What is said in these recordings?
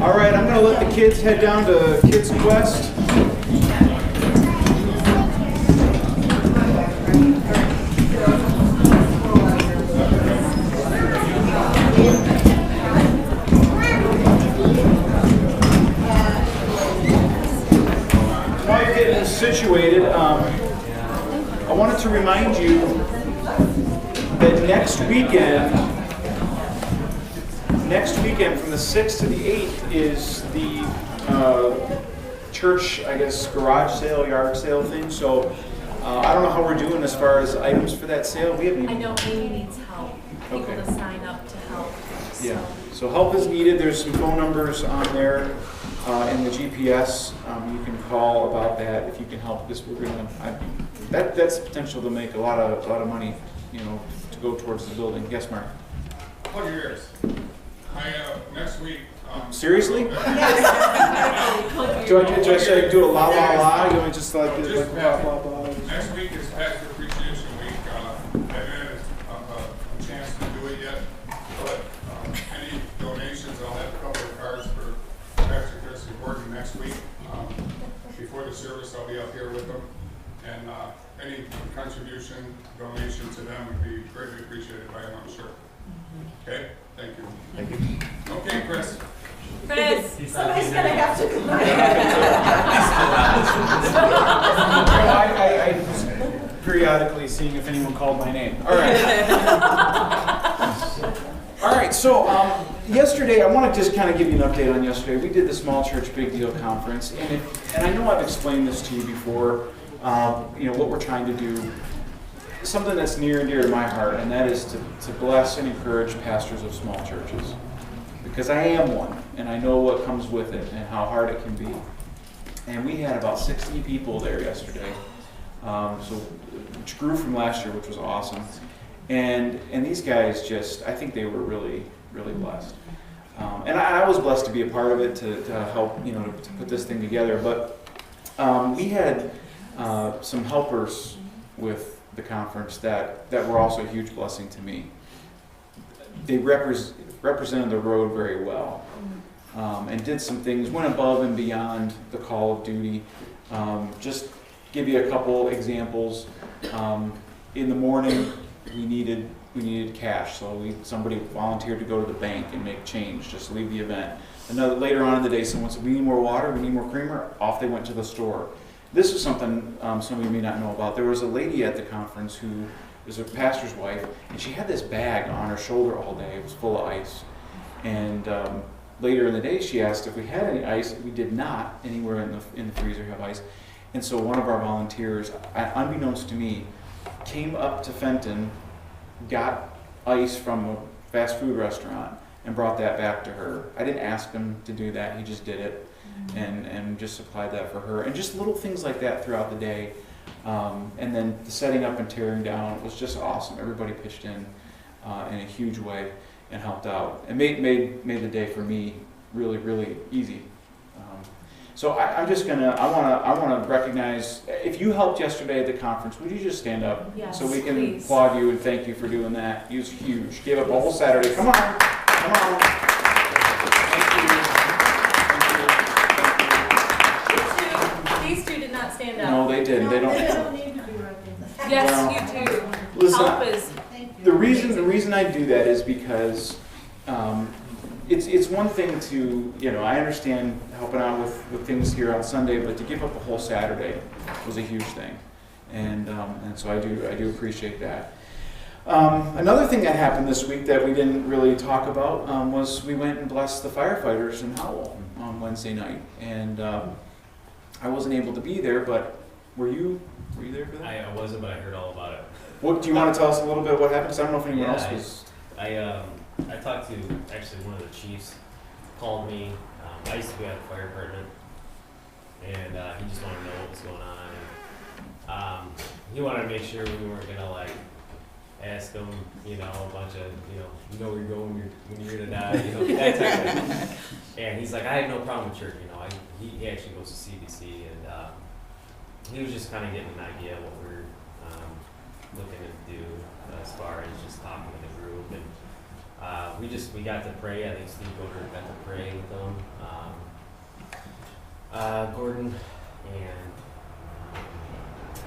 All right, I'm going to let the kids head down to Kids Quest. While you're getting situated, I wanted to remind you that next weekend from the 6th to the 8th is the church, I guess, garage sale, yard sale thing. So I don't know how we're doing as far as items for that sale. We haven't I know Amy needs help, people Okay. to sign up to help. Yeah, so help is needed. There's some phone numbers on there in the GPS. You can call about that if you can help. This we're gonna that's the potential to make a lot of money, to go towards the building. Yes, Mark. Plug your ears. Next week. Seriously? Do I say do a la la la? You want to just like do like blah blah blah? Next week is Pastor Appreciation Week. Haven't had a chance to do it yet, but any donations, I'll have a couple of cards for Pastor Chris Gordon next week. Before the service, I'll be up here with them, and any contribution, donation to them would be greatly appreciated by them, I'm sure. Okay, thank you. Thank you. Okay, Chris. Chris, Somebody's gonna have to come I periodically seeing if anyone called my name. All right. All right. So yesterday, I want to just kind of give you an update on yesterday. We did the Small Church Big Deal Conference, and I know I've explained this to you before. What we're trying to do. Something that's near and dear to my heart, and that is to bless and encourage pastors of small churches. Because I am one, and I know what comes with it and how hard it can be. And we had about 60 people there yesterday, which grew from last year, which was awesome. And these guys I think they were really, really blessed. And I was blessed to be a part of it, to help, to put this thing together. But we had some helpers with the conference that were also a huge blessing to me. They represented the road very well, and did some things, went above and beyond the call of duty. Just give you a couple examples. In the morning, we needed cash, so somebody volunteered to go to the bank and make change, just leave the event. Later on in the day, someone said, "We need more water, we need more creamer." Off they went to the store. This is something some of you may not know about. There was a lady at the conference who was a pastor's wife, and she had this bag on her shoulder all day. It was full of ice. And later in the day, she asked if we had any ice. We did not anywhere in the freezer have ice. And so one of our volunteers, unbeknownst to me, came up to Fenton, got ice from a fast food restaurant, and brought that back to her. I didn't ask him to do that. He just did it. And just supplied that for her, and just little things like that throughout the day, and then the setting up and tearing down was just awesome. Everybody pitched in a huge way and helped out, and made the day for me really, really easy. So I want to recognize, if you helped yesterday at the conference, would you just stand up, Yes, so we can please. applaud you and thank you for doing that. It was huge. Gave up a whole Saturday. Come on. these two did not stand up. No, they didn't. They don't. need to be recognized. Yes, Well, you do. listen, Help is, The reason I do that is because it's one thing to, I understand helping out with things here on Sunday, but to give up a whole Saturday was a huge thing, and so I do appreciate that. Another thing that happened this week that we didn't really talk about was we went and blessed the firefighters in Howell on Wednesday night, and I wasn't able to be there, but were you there for that? I wasn't, but I heard all about it. What do you want to tell us a little bit what happened? 'Cause I don't know if anyone else was. I talked to actually one of the chiefs. Called me. I used to be at the fire department, and he just wanted to know what was going on. And, he wanted to make sure we weren't gonna ask him, a bunch of, where you're going when you're gonna die, that type of thing. And he's like, I have no problem with church, he actually goes to CBC, and he was just kind of getting an idea of what we're looking to do as far as just talking with the group. And we got to pray. I think Steve Goder got to pray with them. Jordan and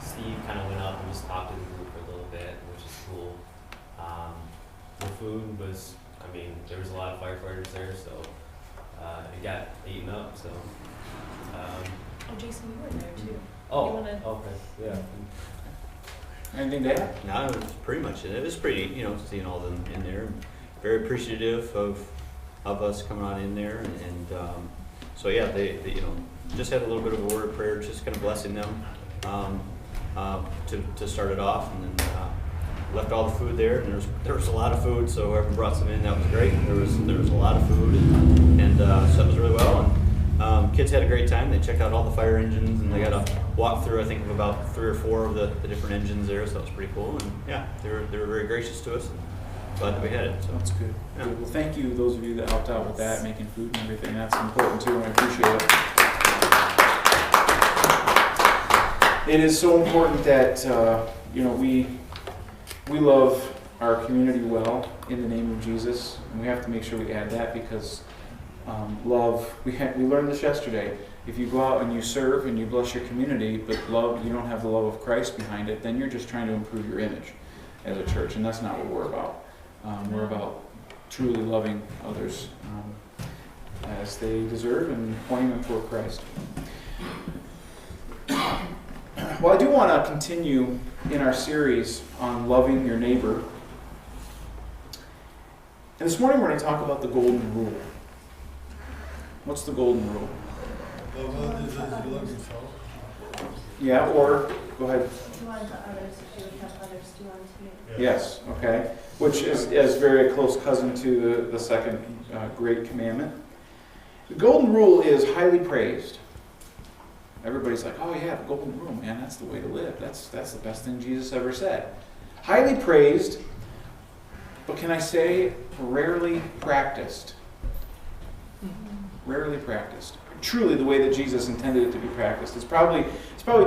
Steve kind of went up and just talked to the group for a little bit, which is cool. The food was, I mean, there was a lot of firefighters there, so it got eaten up. So. Oh, Jason, you were there too. Oh, You wanna- okay, yeah. Anything to add? No, it was pretty much it. It was pretty, seeing all of them in there. Very appreciative of us coming on in there, and so yeah, they just had a little bit of a word of prayer, just kind of blessing them to start it off, and then left all the food there. And there was a lot of food, so whoever brought some in, that was great. There was a lot of food, and so that was really well. And kids had a great time. They checked out all the fire engines, and they got a walk through, I think, of about 3 or 4 of the different engines there, so that was pretty cool. And yeah, they were very gracious to us, and glad that we had it. So That's good. Yeah. Good. Well, thank you, those of you that helped out with that, making food and everything. That's important too, and I appreciate it. It is so important that we love our community well in the name of Jesus, and we have to make sure we add that because love. We learned this yesterday. If you go out and you serve and you bless your community, but you don't have the love of Christ behind it, then you're just trying to improve your image as a church, and that's not what we're about. We're about truly loving others as they deserve and pointing them toward Christ. Well, I do want to continue in our series on loving your neighbor. And this morning we're going to talk about the golden rule. What's the golden rule? Yeah, or go ahead. Do unto others as you would have others do unto you. Yes, okay. Which is very close cousin to the second great commandment. The golden rule is highly praised. Everybody's like, oh yeah, the golden rule, man, that's the way to live. That's the best thing Jesus ever said. Highly praised, but can I say rarely practiced? Rarely practiced. Truly the way that Jesus intended it to be practiced. It's probably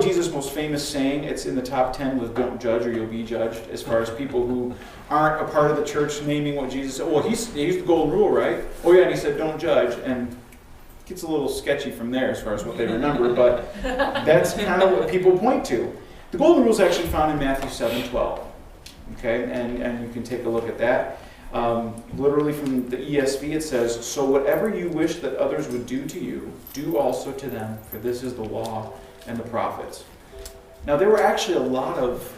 Jesus' most famous saying. It's in the top 10 with "Don't judge or you'll be judged," as far as people who aren't a part of the church naming what Jesus said. Well, he used the golden rule, right? Oh yeah, and he said don't judge, and it gets a little sketchy from there as far as what they remember, but that's kind of what people point to. The golden rule is actually found in Matthew 7:12. Okay, and you can take a look at that. Literally from the ESV it says, "So whatever you wish that others would do to you, do also to them, for this is the law and the prophets." Now there were actually a lot of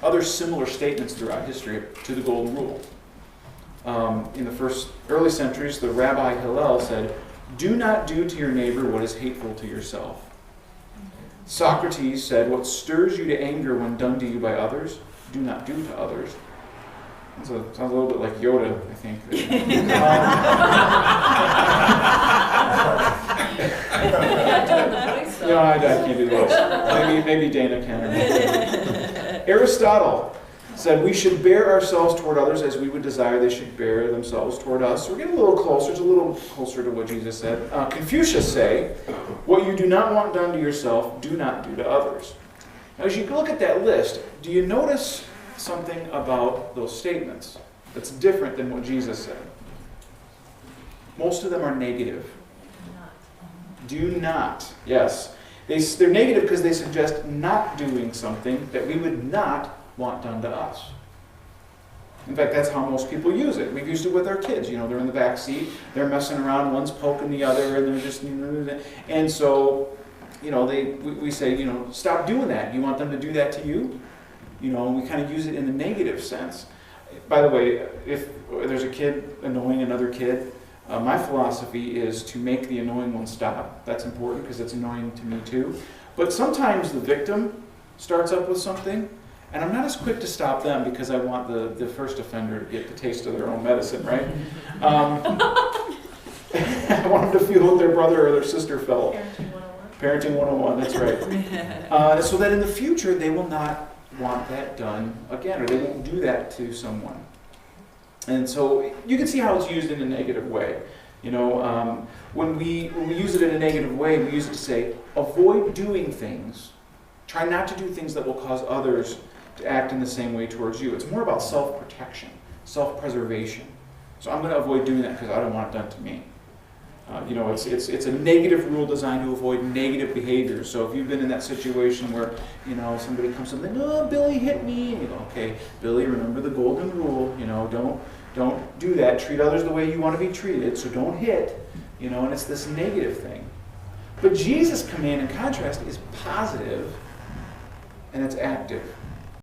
other similar statements throughout history to the golden rule. In the first early centuries, the Rabbi Hillel said, "Do not do to your neighbor what is hateful to yourself." Socrates said, "What stirs you to anger when done to you by others, do not do to others." So it sounds a little bit like Yoda, I think. No, I can't do those. Maybe Dana can. Aristotle said we should bear ourselves toward others as we would desire they should bear themselves toward us. So we're getting a little closer. It's a little closer to what Jesus said. Confucius say, "What you do not want done to yourself, do not do to others." Now, as you look at that list, do you notice something about those statements that's different than what Jesus said? Most of them are negative. Do not. Yes. They're negative because they suggest not doing something that we would not want done to us. In fact, that's how most people use it. We've used it with our kids. They're in the back seat, they're messing around, one's poking the other, and they're just... And so, we say, stop doing that. Do you want them to do that to you? And we kind of use it in a negative sense. By the way, if there's a kid annoying another kid, my philosophy is to make the annoying one stop. That's important because it's annoying to me too. But sometimes the victim starts up with something, and I'm not as quick to stop them because I want the first offender to get the taste of their own medicine, right? I want them to feel what their brother or their sister felt. Parenting 101, that's right. So that in the future they will not want that done again, or they won't do that to someone. And so you can see how it's used in a negative way. When we use it in a negative way, we use it to say, avoid doing things. Try not to do things that will cause others to act in the same way towards you. It's more about self-protection, self-preservation. So I'm going to avoid doing that because I don't want it done to me. It's a negative rule designed to avoid negative behaviors. So if you've been in that situation where, somebody comes up and, "Oh, Billy hit me," and you go, "Okay, Billy, remember the golden rule. Don't do that. Treat others the way you want to be treated. So don't hit." And it's this negative thing. But Jesus' command, in contrast, is positive and it's active.